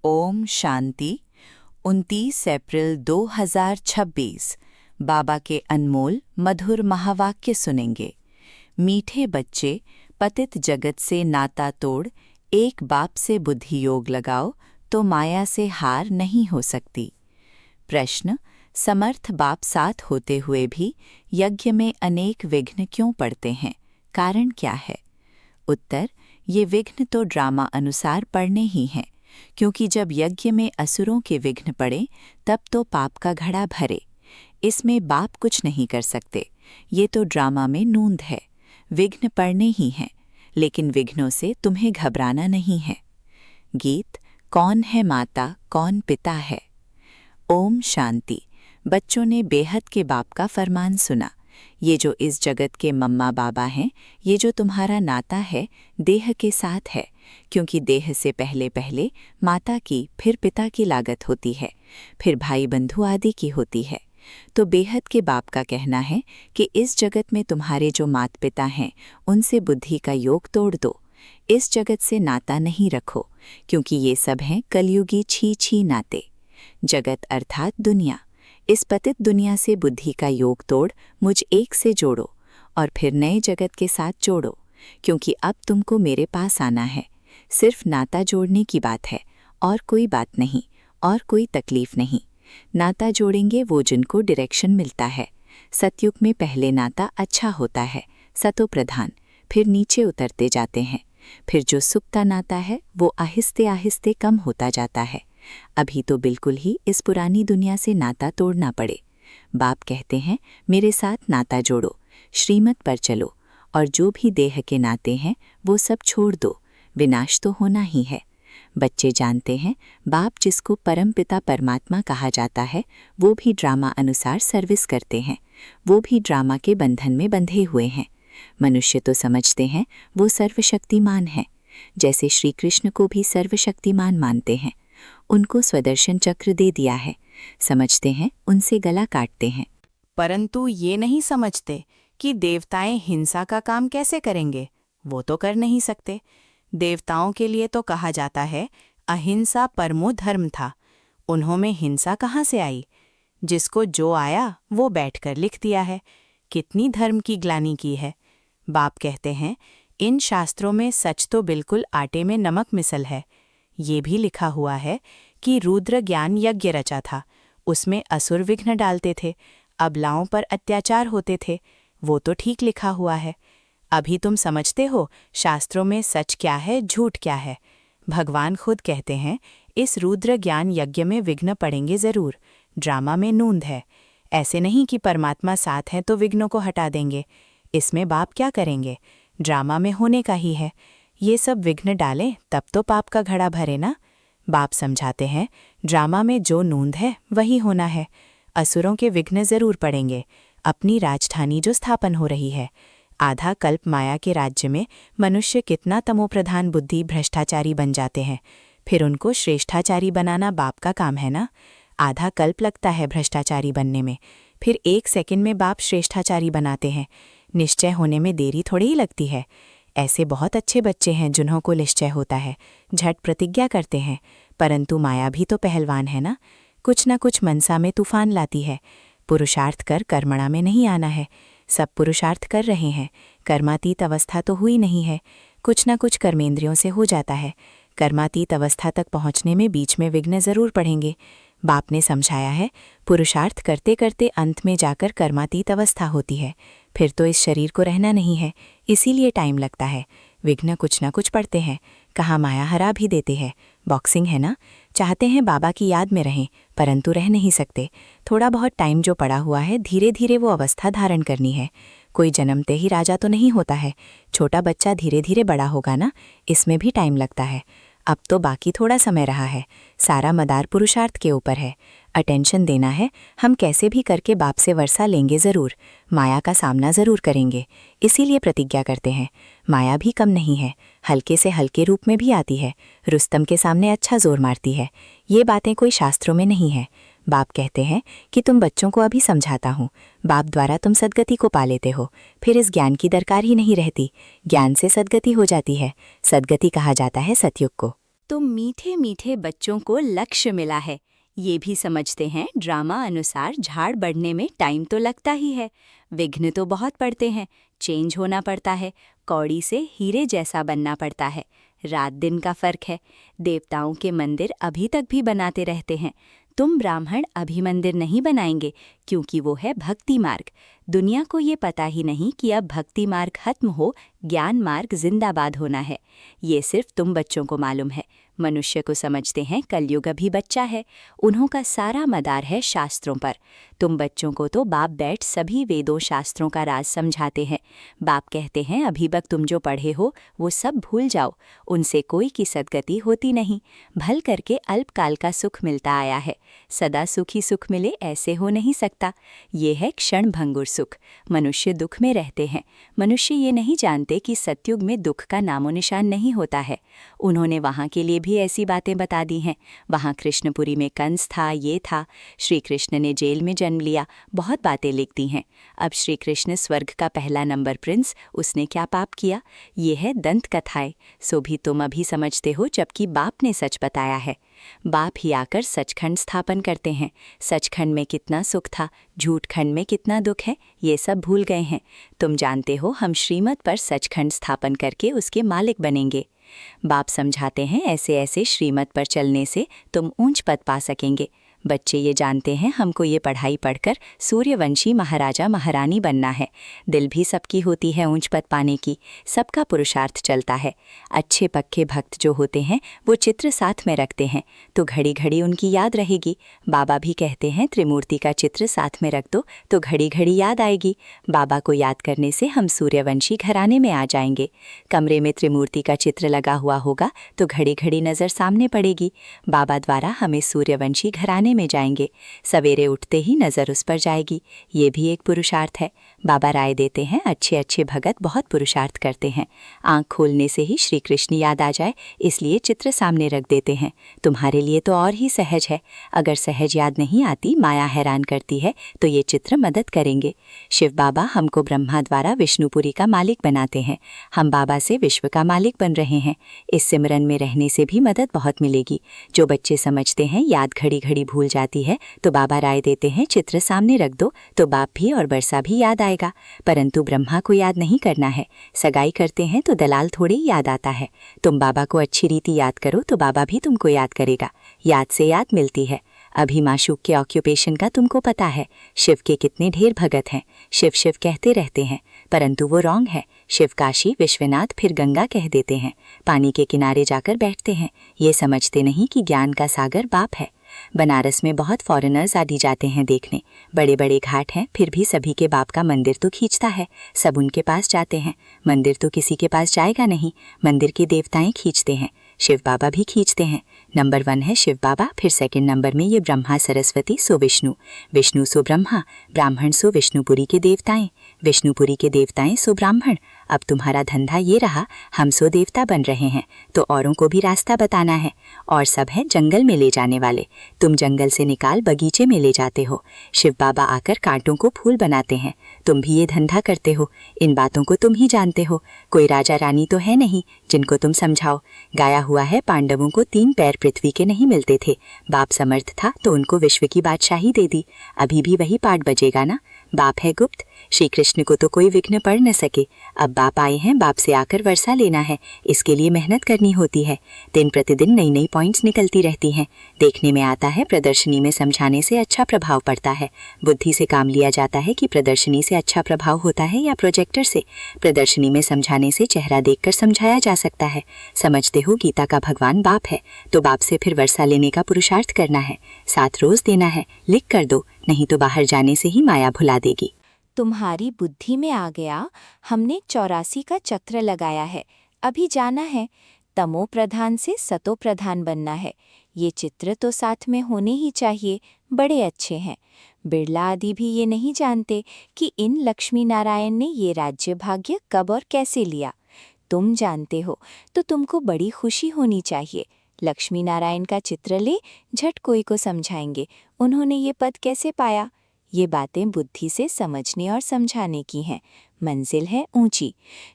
ओम शांति। 29 अप्रैल 2026 बाबा के अनमोल मधुर महावाक्य सुनेंगे। मीठे बच्चे, पतित जगत से नाता तोड़ एक बाप से बुद्धि योग लगाओ तो माया से हार नहीं हो सकती। प्रश्न: समर्थ बाप साथ होते हुए भी यज्ञ में अनेक विघ्न क्यों पड़ते हैं? कारण क्या है? उत्तर: ये विघ्न तो ड्रामा अनुसार पड़ने ही हैं, क्योंकि जब यज्ञ में असुरों के विघ्न पड़े तब तो पाप का घड़ा भरे। इसमें बाप कुछ नहीं कर सकते, ये तो ड्रामा में नूंद है। विघ्न पड़ने ही हैं, लेकिन विघ्नों से तुम्हें घबराना नहीं है। गीत: कौन है माता कौन पिता है। ओम शांति। बच्चों ने बेहद के बाप का फरमान सुना। ये जो इस जगत के मम्मा बाबा हैं, ये जो तुम्हारा नाता है देह के साथ है, क्योंकि देह से पहले पहले माता की, फिर पिता की लागत होती है, फिर भाई बंधु आदि की होती है। तो बेहद के बाप का कहना है कि इस जगत में तुम्हारे जो माता पिता हैं उनसे बुद्धि का योग तोड़ दो। इस जगत से नाता नहीं रखो, क्योंकि ये सब हैं कलयुगी छी छी नाते। जगत अर्थात दुनिया, इस पतित दुनिया से बुद्धि का योग तोड़ मुझ एक से जोड़ो और फिर नए जगत के साथ जोड़ो, क्योंकि अब तुमको मेरे पास आना है। सिर्फ नाता जोड़ने की बात है और कोई बात नहीं और कोई तकलीफ नहीं। नाता जोड़ेंगे वो जिनको डायरेक्शन मिलता है। सतयुग में पहले नाता अच्छा होता है, सतो प्रधान, फिर नीचे उतरते जाते हैं। फिर जो सुप्ता नाता है वो आहिस्ते आहिस्ते कम होता जाता है। अभी तो बिल्कुल ही इस पुरानी दुनिया से नाता तोड़ना पड़े। बाप कहते हैं मेरे साथ नाता जोड़ो, श्रीमत पर चलो और जो भी देह के नाते हैं वो सब छोड़ दो, विनाश तो होना ही है। बच्चे जानते हैं बाप जिसको परम पिता परमात्मा कहा जाता है वो भी ड्रामा अनुसार सर्विस करते हैं, वो भी ड्रामा के बंधन में बंधे हुए हैं। मनुष्य तो समझते हैं वो सर्वशक्तिमान हैं, जैसे श्री कृष्ण को भी सर्वशक्तिमान मानते हैं। उनको स्वदर्शन चक्र दे दिया है, समझते हैं उनसे गला काटते हैं, परंतु ये नहीं समझते कि देवताएं हिंसा का काम कैसे करेंगे। वो तो कर नहीं सकते। देवताओं के लिए तो कहा जाता है अहिंसा परमो धर्म था। उन्हों में हिंसा कहाँ से आई? जिसको जो आया वो बैठकर लिख दिया है। कितनी धर्म की ग्लानि की है। बाप कहते हैं इन शास्त्रों में सच तो बिल्कुल आटे में नमक मिसल है। ये भी लिखा हुआ है कि रुद्र ज्ञान यज्ञ रचा था, उसमें असुर विघ्न डालते थे, अबलाओं पर अत्याचार होते थे। वो तो ठीक लिखा हुआ है। अभी तुम समझते हो शास्त्रों में सच क्या है झूठ क्या है। भगवान खुद कहते हैं इस रुद्र ज्ञान यज्ञ में विघ्न पड़ेंगे जरूर, ड्रामा में नूंद है। ऐसे नहीं कि परमात्मा साथ हैं तो विघ्नों को हटा देंगे। इसमें बाप क्या करेंगे? ड्रामा में होने का ही है। ये सब विघ्न डालें तब तो पाप का घड़ा भरे ना। बाप समझाते हैं ड्रामा में जो नूंद है वही होना है। असुरों के विघ्न जरूर पड़ेंगे। अपनी राजधानी जो स्थापन हो रही है, आधा कल्प माया के राज्य में मनुष्य कितना तमोप्रधान बुद्धि भ्रष्टाचारी बन जाते हैं, फिर उनको श्रेष्ठाचारी बनाना बाप का काम है ना। आधा कल्प लगता है भ्रष्टाचारी बनने में, फिर 1 सेकंड में बाप श्रेष्ठाचारी बनाते हैं। निश्चय होने में देरी थोड़ी ही लगती है। ऐसे बहुत अच्छे बच्चे हैं जिन्हों को निश्चय होता है, झट प्रतिज्ञा करते हैं, परंतु माया भी तो पहलवान है ना। कुछ न कुछ मनसा में तूफान लाती है। पुरुषार्थ कर कर्मणा में नहीं आना है। सब पुरुषार्थ कर रहे हैं, कर्मातीत अवस्था तो हुई नहीं है। कुछ न कुछ कर्मेंद्रियों से हो जाता है। कर्मातीत अवस्था तक पहुँचने में बीच में विघ्न जरूर पड़ेंगे। बाप ने समझाया है पुरुषार्थ करते करते अंत में जाकर कर्मातीत अवस्था होती है। फिर तो इस शरीर को रहना नहीं है, इसीलिए टाइम लगता है। विघ्न कुछ ना कुछ पड़ते हैं, कहाँ माया हरा भी देते हैं। बॉक्सिंग है ना, चाहते हैं बाबा की याद में रहें परंतु रह नहीं सकते। थोड़ा बहुत टाइम जो पड़ा हुआ है, धीरे धीरे वो अवस्था धारण करनी है। कोई जन्मते ही राजा तो नहीं होता है, छोटा बच्चा धीरे धीरे बड़ा होगा ना, इसमें भी टाइम लगता है। अब तो बाकी थोड़ा समय रहा है, सारा मदार पुरुषार्थ के ऊपर है। अटेंशन देना है, हम कैसे भी करके बाप से वर्षा लेंगे ज़रूर, माया का सामना ज़रूर करेंगे। इसीलिए प्रतिज्ञा करते हैं। माया भी कम नहीं है, हल्के से हल्के रूप में भी आती है, रुस्तम के सामने अच्छा जोर मारती है। ये बातें कोई शास्त्रों में नहीं है। बाप कहते हैं कि तुम बच्चों को अभी समझाता हूँ, बाप द्वारा तुम सद्गति को पा लेते हो, फिर इस ज्ञान की दरकार ही नहीं रहती। ज्ञान से सद्गति हो जाती है। सद्गति कहा जाता है सतयुग को। तो मीठे मीठे बच्चों को लक्ष्य मिला है। ये भी समझते हैं ड्रामा अनुसार झाड़ बढ़ने में टाइम तो लगता ही है, विघ्न तो बहुत पड़ते हैं, चेंज होना पड़ता है, कौड़ी से हीरे जैसा बनना पड़ता है। रात दिन का फर्क है। देवताओं के मंदिर अभी तक भी बनाते रहते हैं। तुम ब्राह्मण अभी मंदिर नहीं बनाएंगे, क्योंकि वो है भक्ति मार्ग। दुनिया को ये पता ही नहीं कि अब भक्ति मार्ग खत्म हो, ज्ञान मार्ग जिंदाबाद होना है। ये सिर्फ तुम बच्चों को मालूम है। मनुष्य को समझते हैं कलयुग अभी बच्चा है, उन्हों का सारा मदार है शास्त्रों पर। तुम बच्चों को तो बाप बैठ सभी वेदों शास्त्रों का राज समझाते हैं। बाप कहते हैं अभी तक तुम जो पढ़े हो वो सब भूल जाओ, उनसे कोई की सद्गति होती नहीं। भल करके अल्पकाल का सुख मिलता आया है, सदा सुखी सुख मिले ऐसे हो नहीं सकता। ये है क्षण भंगुर सुख। मनुष्य दुख में रहते हैं। मनुष्य ये नहीं जानते कि सतयुग में दुख का नामो निशान नहीं होता है। उन्होंने वहाँ के लिए भी ऐसी बातें बता दी हैं। वहाँ कृष्णपुरी में कंस था, ये था, श्री कृष्ण ने जेल में जन्म लिया, बहुत बातें लिख दी हैं। अब श्री कृष्ण स्वर्ग का पहला नंबर प्रिंस, उसने क्या पाप किया? ये है दंत कथाएं। सो भी तुम अभी समझते हो, जबकि बाप ने सच बताया है। बाप ही आकर सचखंड स्थापन करते हैं। सचखंड में कितना सुख था, झूठखंड में कितना दुख है, ये सब भूल गए हैं। तुम जानते हो हम श्रीमत पर सचखंड स्थापन करके उसके मालिक बनेंगे। बाप समझाते हैं ऐसे ऐसे श्रीमत पर चलने से तुम ऊंच पद पा सकेंगे। बच्चे ये जानते हैं हमको ये पढ़ाई पढ़कर सूर्यवंशी महाराजा महारानी बनना है। दिल भी सबकी होती है ऊंच पद पाने की, सबका पुरुषार्थ चलता है। अच्छे पक्के भक्त जो होते हैं वो चित्र साथ में रखते हैं तो घड़ी घड़ी उनकी याद रहेगी। बाबा भी कहते हैं त्रिमूर्ति का चित्र साथ में रख दो तो घड़ी घड़ी याद आएगी। बाबा को याद करने से हम सूर्यवंशी घराने में आ जाएंगे। कमरे में त्रिमूर्ति का चित्र लगा हुआ होगा तो घड़ी घड़ी नज़र सामने पड़ेगी। बाबा द्वारा हमें सूर्यवंशी घराने में जाएंगे। सवेरे उठते ही नज़र उस पर जाएगी। ये भी एक पुरुषार्थ है। बाबा राय देते हैं अच्छे अच्छे भगत बहुत पुरुषार्थ करते हैं। आंख खोलने से ही श्री कृष्ण याद आ जाए, इसलिए चित्र सामने रख देते हैं। तुम्हारे लिए तो और ही सहज है। अगर सहज याद नहीं आती, माया हैरान करती है, तो ये चित्र मदद करेंगे। शिव बाबा हमको ब्रह्मा द्वारा विष्णुपुरी का मालिक बनाते हैं। हम बाबा से विश्व का मालिक बन रहे हैं। इस सिमरन में रहने से भी मदद बहुत मिलेगी। जो बच्चे समझते हैं याद घड़ी घड़ी भूल जाती है, तो बाबा राय देते हैं चित्र सामने रख दो तो बाप भी और बरसा भी याद आएगा। परंतु ब्रह्मा को याद नहीं करना है। सगाई करते हैं तो दलाल थोड़े ही याद आता है। तुम बाबा को अच्छी रीति याद करो तो बाबा भी तुमको याद करेगा। याद से याद मिलती है। अभी माशूक के ऑक्यूपेशन का तुमको पता है। शिव के कितने ढेर भगत हैं। शिव शिव कहते रहते हैं, परंतु वो रॉन्ग है। शिव काशी विश्वनाथ फिर गंगा कह देते हैं। पानी के किनारे जाकर बैठते हैं। ये समझते नहीं कि ज्ञान का सागर बाप है। बनारस में बहुत फॉरेनर्स आदि जाते हैं देखने। बड़े बड़े घाट हैं, फिर भी सभी के बाप का मंदिर तो खींचता है। सब उनके पास जाते हैं। मंदिर तो किसी के पास जाएगा नहीं। मंदिर के देवताएं खींचते हैं। शिव बाबा भी खींचते हैं। नंबर 1 है शिव बाबा, फिर सेकंड नंबर में ये ब्रह्मा सरस्वती सो विष्णु, विष्णु सो ब्रह्मा, ब्राह्मण सो विष्णुपुरी के देवताएं, विष्णुपुरी के देवताएं सो ब्राह्मण। अब तुम्हारा धंधा ये रहा, हम सो देवता बन रहे हैं तो औरों को भी रास्ता बताना है। और सब है जंगल में ले जाने वाले। तुम जंगल से निकाल बगीचे में ले जाते हो। शिव बाबा आकर कांटों को फूल बनाते हैं। तुम भी ये धंधा करते हो। इन बातों को तुम ही जानते हो। कोई राजा रानी तो है नहीं जिनको तुम समझाओ। गाया हुआ है पांडवों को 3 पैर पृथ्वी के नहीं मिलते थे। बाप समर्थ था तो उनको विश्व की बादशाही दे दी। अभी भी वही पाठ बजेगा ना। बाप है गुप्त, श्री कृष्ण को तो कोई विघ्न पड़ न सके। अब बाप आए हैं, बाप से आकर वर्षा लेना है। इसके लिए मेहनत करनी होती है। दिन प्रतिदिन नई नई पॉइंट्स निकलती रहती हैं। देखने में आता है प्रदर्शनी में समझाने से अच्छा प्रभाव पड़ता है। बुद्धि से काम लिया जाता है कि प्रदर्शनी से अच्छा प्रभाव होता है या प्रोजेक्टर से। प्रदर्शनी में समझाने से चेहरा देखकर समझाया जा सकता है। समझते हो गीता का भगवान बाप है, तो बाप से फिर वर्षा लेने का पुरुषार्थ करना है। 7 रोज देना है, लिख कर दो, नहीं तो बाहर जाने से ही माया भुला देगी। तुम्हारी बुद्धि में आ गया। हमने 84 का चक्र लगाया है। अभी जाना है। तमो प्रधान से सतो प्रधान बनना है। ये चित्र तो साथ में होने ही चाहिए। बड़े अच्छे हैं। बिरला आदि भी ये नहीं जानते कि इन लक्ष्मी नारायण ने ये राज्य भाग्य कब और कैसे लिया। तुम जानते हो तो तुमको बड़ी खुशी होनी चाहिए। लक्ष्मी नारायण का चित्र ले, झट कोई को समझाएंगे उन्होंने ये पद कैसे पाया। ये बातें बुद्धि से समझने और समझाने की हैं। मंजिल है ऊंची।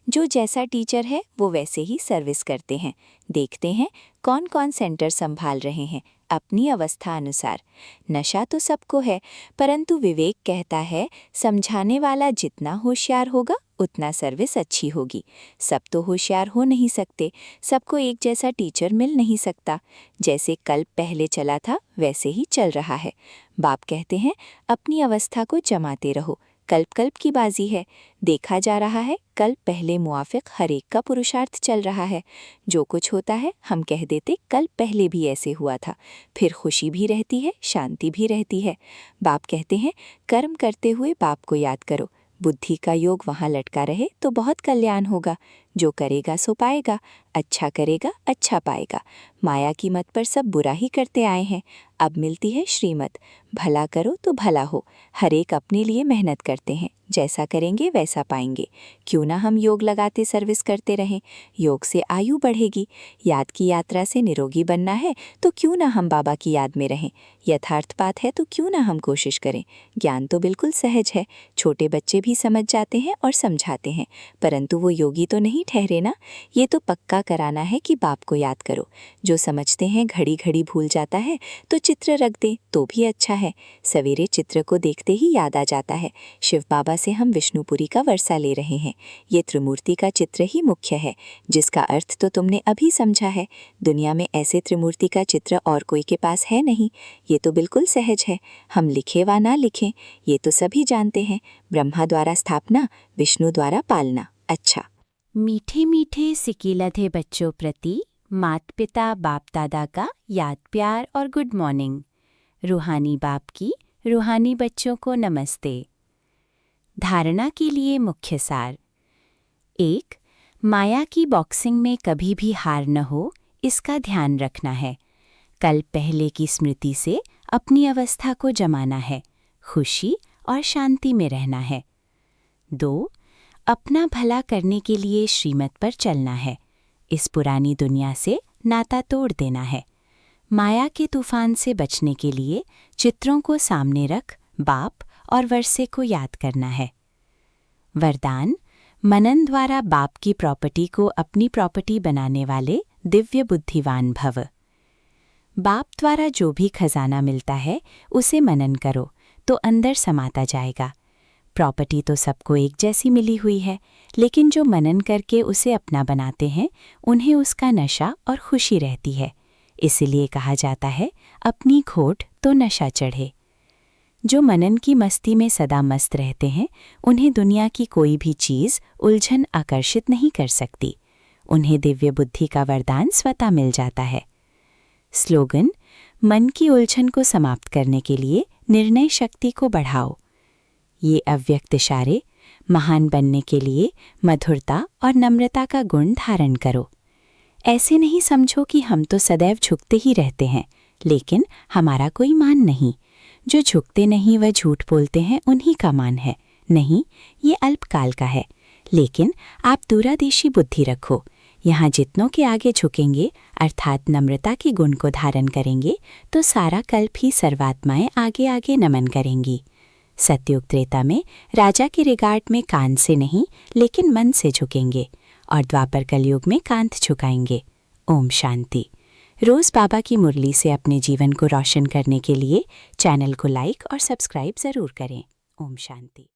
जो जैसा टीचर है वो वैसे ही सर्विस करते हैं। देखते हैं कौन कौन सेंटर संभाल रहे हैं अपनी अवस्था अनुसार। नशा तो सबको है, परंतु विवेक कहता है समझाने वाला जितना होशियार होगा उतना सर्विस अच्छी होगी। सब तो होशियार हो नहीं सकते, सबको एक जैसा टीचर मिल नहीं सकता। जैसे कल्प पहले चला था वैसे ही चल रहा है। बाप कहते हैं अपनी अवस्था को जमाते रहो, कल्प कल्प की बाजी है। देखा जा रहा है कल्प पहले मुआफिक हर एक का पुरुषार्थ चल रहा है। जो कुछ होता है हम कह देते कल्प पहले भी ऐसे हुआ था, फिर खुशी भी रहती है, शांति भी रहती है। बाप कहते हैं कर्म करते हुए बाप को याद करो, बुद्धि का योग वहाँ लटका रहे तो बहुत कल्याण होगा। जो करेगा सो पाएगा, अच्छा करेगा अच्छा पाएगा। माया की मत पर सब बुरा ही करते आए हैं, अब मिलती है श्रीमत। भला करो तो भला हो, हर एक अपने लिए मेहनत करते हैं, जैसा करेंगे वैसा पाएंगे। क्यों ना हम योग लगाते सर्विस करते रहें, योग से आयु बढ़ेगी। याद की यात्रा से निरोगी बनना है तो क्यों ना हम बाबा की याद में रहें। यथार्थ बात है तो क्यों ना हम कोशिश करें। ज्ञान तो बिल्कुल सहज है, छोटे बच्चे भी समझ जाते हैं और समझाते हैं, परंतु वो योगी तो नहीं ठहरे ना। ये तो पक्का कराना है कि बाप को याद करो। जो समझते हैं घड़ी घड़ी भूल जाता है तो चित्र रख दे तो भी अच्छा है। सवेरे चित्र को देखते ही याद आ जाता है शिव बाबा से हम विष्णुपुरी का वर्षा ले रहे हैं। ये त्रिमूर्ति का चित्र ही मुख्य है, जिसका अर्थ तो तुमने अभी समझा है। दुनिया में ऐसे त्रिमूर्ति का चित्र और कोई के पास है नहीं। ये तो बिल्कुल सहज है, हम लिखे वा ना लिखें ये तो सभी जानते हैं। ब्रह्मा द्वारा स्थापना, विष्णु द्वारा पालना। अच्छा, मीठे मीठे सिकीलधे बच्चों प्रति मात पिता बाप दादा का याद प्यार और गुड मॉर्निंग। रूहानी बाप की रूहानी बच्चों को नमस्ते। धारणा के लिए मुख्य सार। 1. माया की बॉक्सिंग में कभी भी हार न हो, इसका ध्यान रखना है। कल पहले की स्मृति से अपनी अवस्था को जमाना है, खुशी और शांति में रहना है। 2. अपना भला करने के लिए श्रीमत पर चलना है। इस पुरानी दुनिया से नाता तोड़ देना है। माया के तूफान से बचने के लिए चित्रों को सामने रख बाप और वर्षे को याद करना है। वरदान: मनन द्वारा बाप की प्रॉपर्टी को अपनी प्रॉपर्टी बनाने वाले दिव्य बुद्धिवान भव। बाप द्वारा जो भी खजाना मिलता है उसे मनन करो तो अंदर समाता जाएगा। प्रॉपर्टी तो सबको एक जैसी मिली हुई है, लेकिन जो मनन करके उसे अपना बनाते हैं उन्हें उसका नशा और खुशी रहती है। इसीलिए कहा जाता है अपनी खोट तो नशा चढ़े। जो मनन की मस्ती में सदा मस्त रहते हैं उन्हें दुनिया की कोई भी चीज़ उलझन आकर्षित नहीं कर सकती। उन्हें दिव्य बुद्धि का वरदान स्वतः मिल जाता है। स्लोगन: मन की उलझन को समाप्त करने के लिए निर्णय शक्ति को बढ़ाओ। ये अव्यक्त इशारे: महान बनने के लिए मधुरता और नम्रता का गुण धारण करो। ऐसे नहीं समझो कि हम तो सदैव झुकते ही रहते हैं, लेकिन हमारा कोई मान नहीं। जो झुकते नहीं वह झूठ बोलते हैं, उन्हीं का मान है। नहीं, ये अल्पकाल का है। लेकिन आप दूरादेशी बुद्धि रखो। यहाँ जितनों के आगे झुकेंगे अर्थात नम्रता के गुण को धारण करेंगे तो सारा कल्प ही सर्वात्माएं आगे आगे नमन करेंगी। सतयुग त्रेता में राजा के रिगार्ड में कान से नहीं लेकिन मन से झुकेंगे और द्वापर कलयुग में कांध झुकाएंगे। ओम शांति। रोज़ बाबा की मुरली से अपने जीवन को रोशन करने के लिए चैनल को लाइक और सब्सक्राइब ज़रूर करें। ओम शांति।